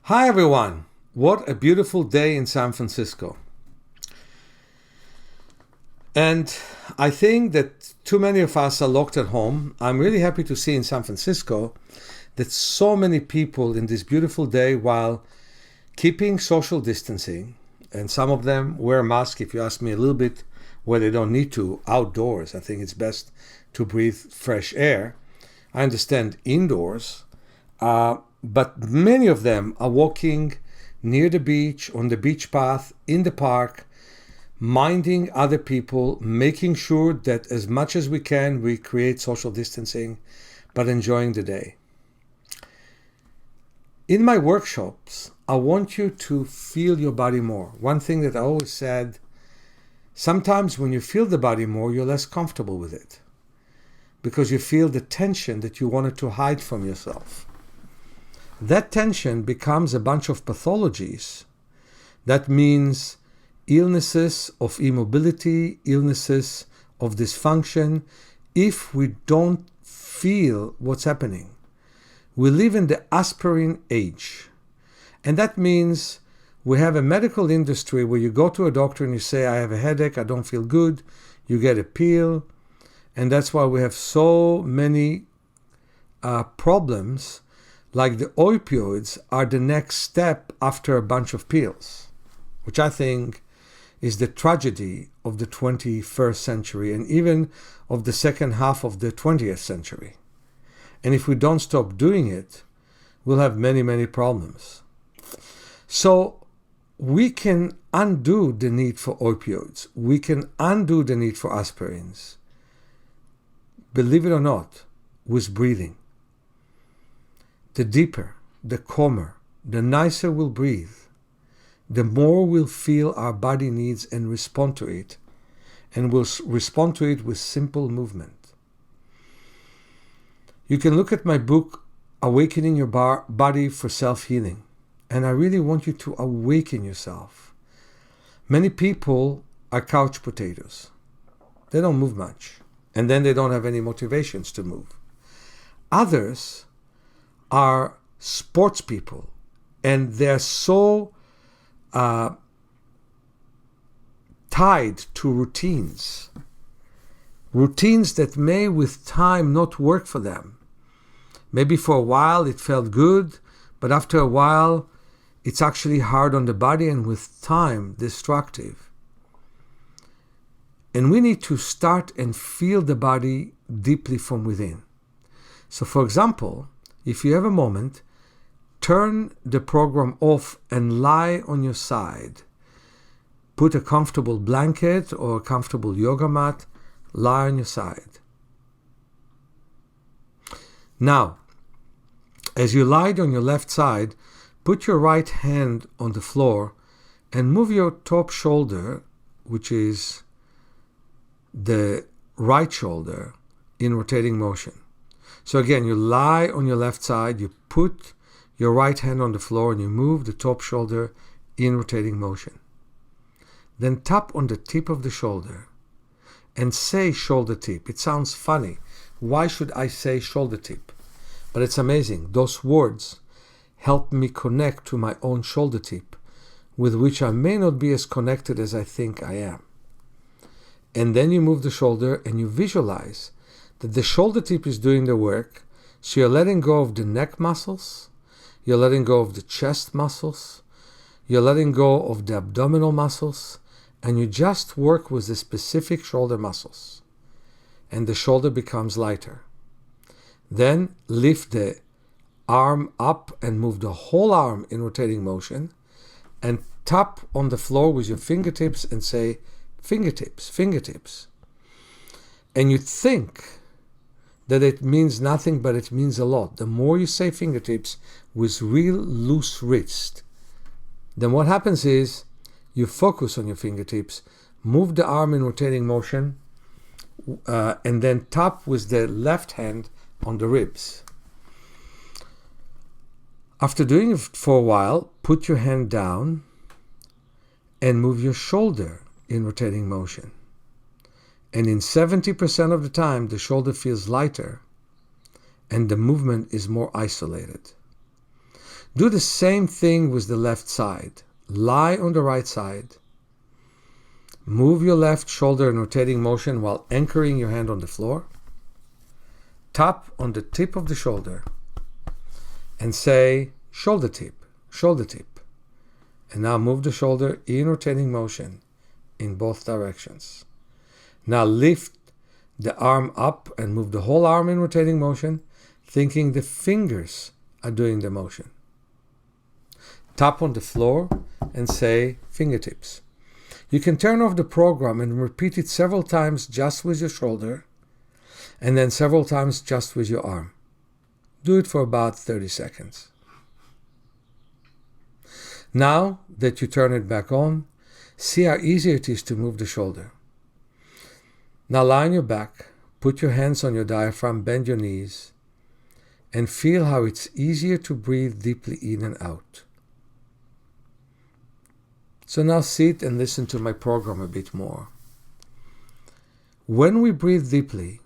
Hi everyone! What a beautiful day in San Francisco. And I think that too many of us are locked at home. I'm really happy to see in San Francisco that so many people in this beautiful day, while keeping social distancing, and some of them wear masks, if you ask me, a little bit where they don't need to, outdoors. I think it's best to breathe fresh air. I understand indoors, but many of them are walking near the beach, on the beach path, in the park, minding other people, making sure that as much as we can, we create social distancing, but enjoying the day. In my workshops, I want you to feel your body more. One thing that I always said, sometimes when you feel the body more, you're less comfortable with it because you feel the tension that you wanted to hide from yourself. That tension becomes a bunch of pathologies. That means illnesses of immobility, illnesses of dysfunction, if we don't feel what's happening. We live in the aspirin age. And that means we have a medical industry where you go to a doctor and you say, I have a headache, I don't feel good. You get a pill. And that's why we have so many problems. Like the opioids are the next step after a bunch of pills, which I think is the tragedy of the 21st century and even of the second half of the 20th century. And if we don't stop doing it, we'll have many, many problems. So we can undo the need for opioids. We can undo the need for aspirins. Believe it or not, with breathing. The deeper, the calmer, the nicer we'll breathe, the more we'll feel our body needs and respond to it. And we'll respond to it with simple movement. You can look at my book, Awakening Your Body for Self-Healing. And I really want you to awaken yourself. Many people are couch potatoes. They don't move much. And then they don't have any motivations to move. Others are sports people, and they're so tied to routines that may with time not work for them. Maybe for a while it felt good, but after a while it's actually hard on the body and with time destructive. And we need to start and feel the body deeply from within. So for example, if you have a moment, turn the program off and lie on your side. Put a comfortable blanket or a comfortable yoga mat, lie on your side. Now, as you lie on your left side, put your right hand on the floor and move your top shoulder, which is the right shoulder, in rotating motion. So again, you lie on your left side, you put your right hand on the floor and you move the top shoulder in rotating motion. Then tap on the tip of the shoulder and say shoulder tip. It sounds funny. Why should I say shoulder tip? But it's amazing. Those words help me connect to my own shoulder tip, with which I may not be as connected as I think I am. And then you move the shoulder and you visualize that the shoulder tip is doing the work, so you're letting go of the neck muscles, you're letting go of the chest muscles, you're letting go of the abdominal muscles, and you just work with the specific shoulder muscles. And the shoulder becomes lighter. Then lift the arm up and move the whole arm in rotating motion, and tap on the floor with your fingertips and say, fingertips, fingertips. And you think that it means nothing, but it means a lot. The more you say fingertips with real loose wrist, then what happens is you focus on your fingertips, move the arm in rotating motion, and then tap with the left hand on the ribs. After doing it for a while, put your hand down and move your shoulder in rotating motion. And in 70% of the time, the shoulder feels lighter and the movement is more isolated. Do the same thing with the left side. Lie on the right side. Move your left shoulder in rotating motion while anchoring your hand on the floor. Tap on the tip of the shoulder and say, shoulder tip, shoulder tip. And now move the shoulder in rotating motion in both directions. Now lift the arm up and move the whole arm in rotating motion, thinking the fingers are doing the motion. Tap on the floor and say, fingertips. You can turn off the program and repeat it several times just with your shoulder, and then several times just with your arm. Do it for about 30 seconds. Now that you turn it back on, see how easy it is to move the shoulder. Now lie on your back, put your hands on your diaphragm, bend your knees, and feel how it's easier to breathe deeply in and out. So now sit and listen to my program a bit more. When we breathe deeply,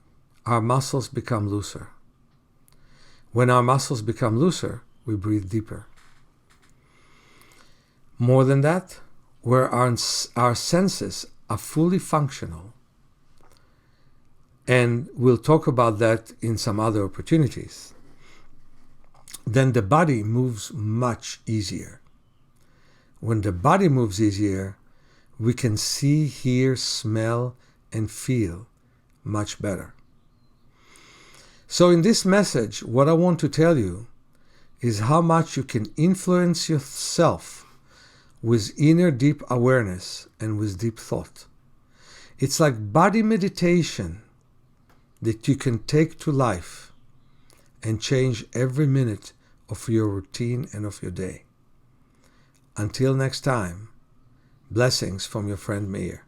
our muscles become looser. When our muscles become looser, we breathe deeper. More than that, where our senses are fully functional, and we'll talk about that in some other opportunities, then the body moves much easier. When the body moves easier, we can see, hear, smell, and feel much better. So in this message, what I want to tell you is how much you can influence yourself with inner deep awareness and with deep thought. It's like body meditation that you can take to life and change every minute of your routine and of your day. Until next time, blessings from your friend Meir.